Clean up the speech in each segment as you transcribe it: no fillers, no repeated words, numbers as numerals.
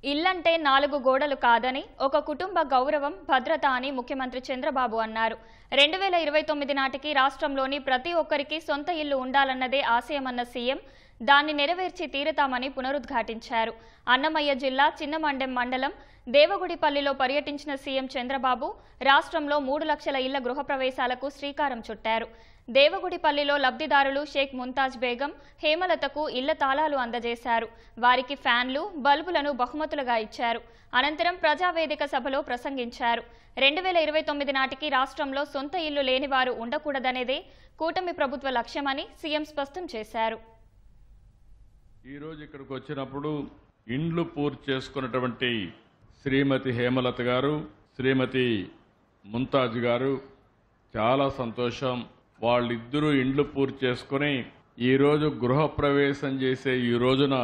ఇల్లంటే 4 గోడలు కాదని, ఒక కుటుంబ గౌరవం, భద్రత అని ముఖ్యమంత్రి చంద్రబాబు అన్నారు. 2029 నాటికి రాష్ట్రంలోని ప్రతి ఒక్కరికి సొంత ఇల్లు ఉండాలన్నదే ఆశయమన్న సీఎం దాన్ని నెరవేర్చి తీరుతామని పునరుద్ఘాటించారు. అన్నమయ్య జిల్లా చిన్నమండెం మండలం దేవగుడిపల్లిలో పర్యటించిన సీఎం చంద్రబాబు రాష్ట్రంలో 3 లక్షల ఇళ్ల గృహప్రవేశాలకు శ్రీకారం చుట్టారు. దేవగుడిపల్లిలో లబ్ధిదారులు షేక్ ముంతాజ్ బేగం, హేమలతకు ఇళ్ల తాళాలు అందజేశారు. వారికి ఫ్యాన్లు, బల్బులను బహుమతులుగా ఇచ్చారు. అనంతరం ప్రజావేదిక సభలో ప్రసంగించారు. 2029 నాటికి రాష్ట్రంలో సొంత ఇల్లు లేనివారు ఉండకూడదనేదే కూటమి ప్రభుత్వ లక్ష్యమని సీఎం స్పష్టం చేశారు. ఈ రోజు ఇక్కడికి వచ్చినప్పుడు ఇండ్లు పూర్తి చేసుకున్నటువంటి శ్రీమతి హేమలత గారు, శ్రీమతి ముంతాజ్ గారు చాలా సంతోషం. వాళ్ళిద్దరూ ఇండ్లు పూర్తి చేసుకుని ఈరోజు గృహప్రవేశం చేసే ఈ రోజున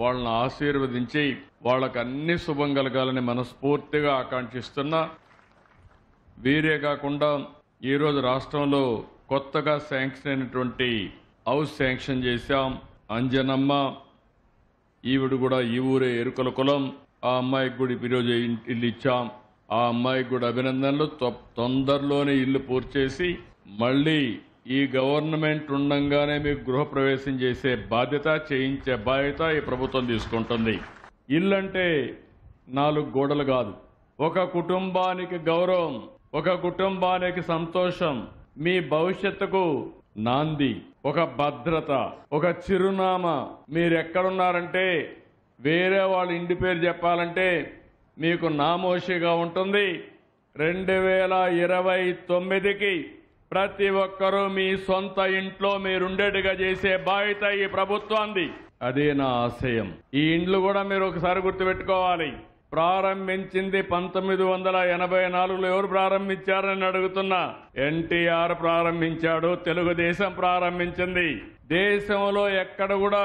వాళ్ళని ఆశీర్వదించి వాళ్ళకు అన్ని శుభం కలగాలని మనస్ఫూర్తిగా ఆకాంక్షిస్తున్నా. వీరే కాకుండా ఈరోజు రాష్ట్రంలో కొత్తగా శాంక్షన్ అయినటువంటి హౌస్ శాంక్షన్ చేశాం. అంజనమ్మ ఈవిడ కూడా ఈ ఊరే ఎరుకల కులం. ఆ అమ్మాయికి కూడా ఈరోజు ఇల్లు ఇచ్చాం. ఆ అమ్మాయికి కూడా అభినందనలు. తొందరలోనే ఇల్లు పూర్తి చేసి మళ్ళీ ఈ గవర్నమెంట్ ఉండంగానే మీకు గృహప్రవేశం చేసే బాధ్యత, చేయించే బాధ్యత ఈ ప్రభుత్వం తీసుకుంటుంది. ఇల్లు అంటే 4 గోడలు కాదు, ఒక కుటుంబానికి గౌరవం, ఒక కుటుంబానికి సంతోషం, మీ భవిష్యత్తుకు నాంది, ఒక భద్రత, ఒక చిరునామా. మీరెక్కడున్నారంటే వేరే వాళ్ళ ఇంటి పేరు చెప్పాలంటే మీకు నామోషిగా ఉంటుంది. 2029కి ప్రతి ఒక్కరూ మీ సొంత ఇంట్లో మీరుండేట్టుగా చేసే బాధ్యత ఈ ప్రభుత్వాన్ని. అదే నా ఆశయం. ఈ ఇండ్లు కూడా మీరు ఒకసారి గుర్తుపెట్టుకోవాలి. ప్రారంభించింది 1984లో ఎవరు ప్రారంభించారని అడుగుతున్నా. ఎన్టీఆర్ ప్రారంభించాడు, తెలుగుదేశం ప్రారంభించింది. దేశంలో ఎక్కడ కూడా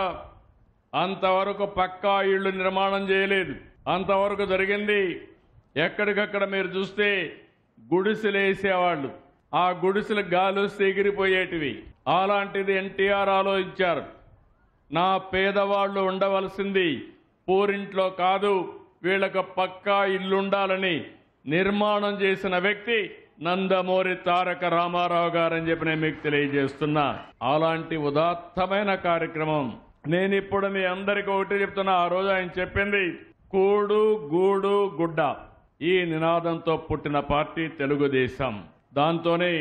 అంతవరకు పక్కా ఇళ్లు నిర్మాణం చేయలేదు. అంతవరకు జరిగింది ఎక్కడికక్కడ మీరు చూస్తే గుడిసెలేసేవాళ్ళు. ఆ గుడిసెలు గాలు ఎగిరిపోయేటివి. అలాంటిది ఎన్టీఆర్ ఆలోచించారు. నా పేదవాళ్లు ఉండవలసింది పూరింట్లో కాదు, వీళ్ళకు పక్కా ఇల్లుండాలని నిర్మాణం చేసిన వ్యక్తి నందమూరి తారక రామారావు గారని చెప్పి నేను మీకు తెలియజేస్తున్నా. అలాంటి ఉదాత్తమైన కార్యక్రమం. నేను ఇప్పుడు మీ అందరికీ ఒకటి చెప్తున్నా. ఆ రోజు ఆయన చెప్పింది కూడు గూడు గుడ్డ, ఈ నినాదంతో పుట్టిన పార్టీ తెలుగుదేశం. దాంతోనే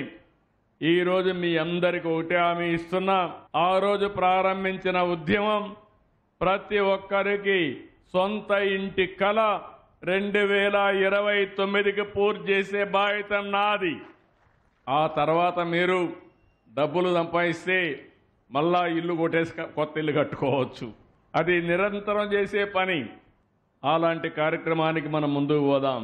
ఈ రోజు మీ అందరికీ ఒకటి హామీ ఇస్తున్నా. ఆ రోజు ప్రారంభించిన ఉద్యమం ప్రతి ఒక్కరికి సొంత ఇంటి కళ 2029కి పూర్తి చేసే బాధ్యత నాది. ఆ తర్వాత మీరు డబ్బులు సంపాదిస్తే మళ్ళా ఇల్లు కొట్టేసి కొత్త ఇల్లు కట్టుకోవచ్చు. అది నిరంతరం చేసే పని. అలాంటి కార్యక్రమానికి మనం ముందుకు పోదాం.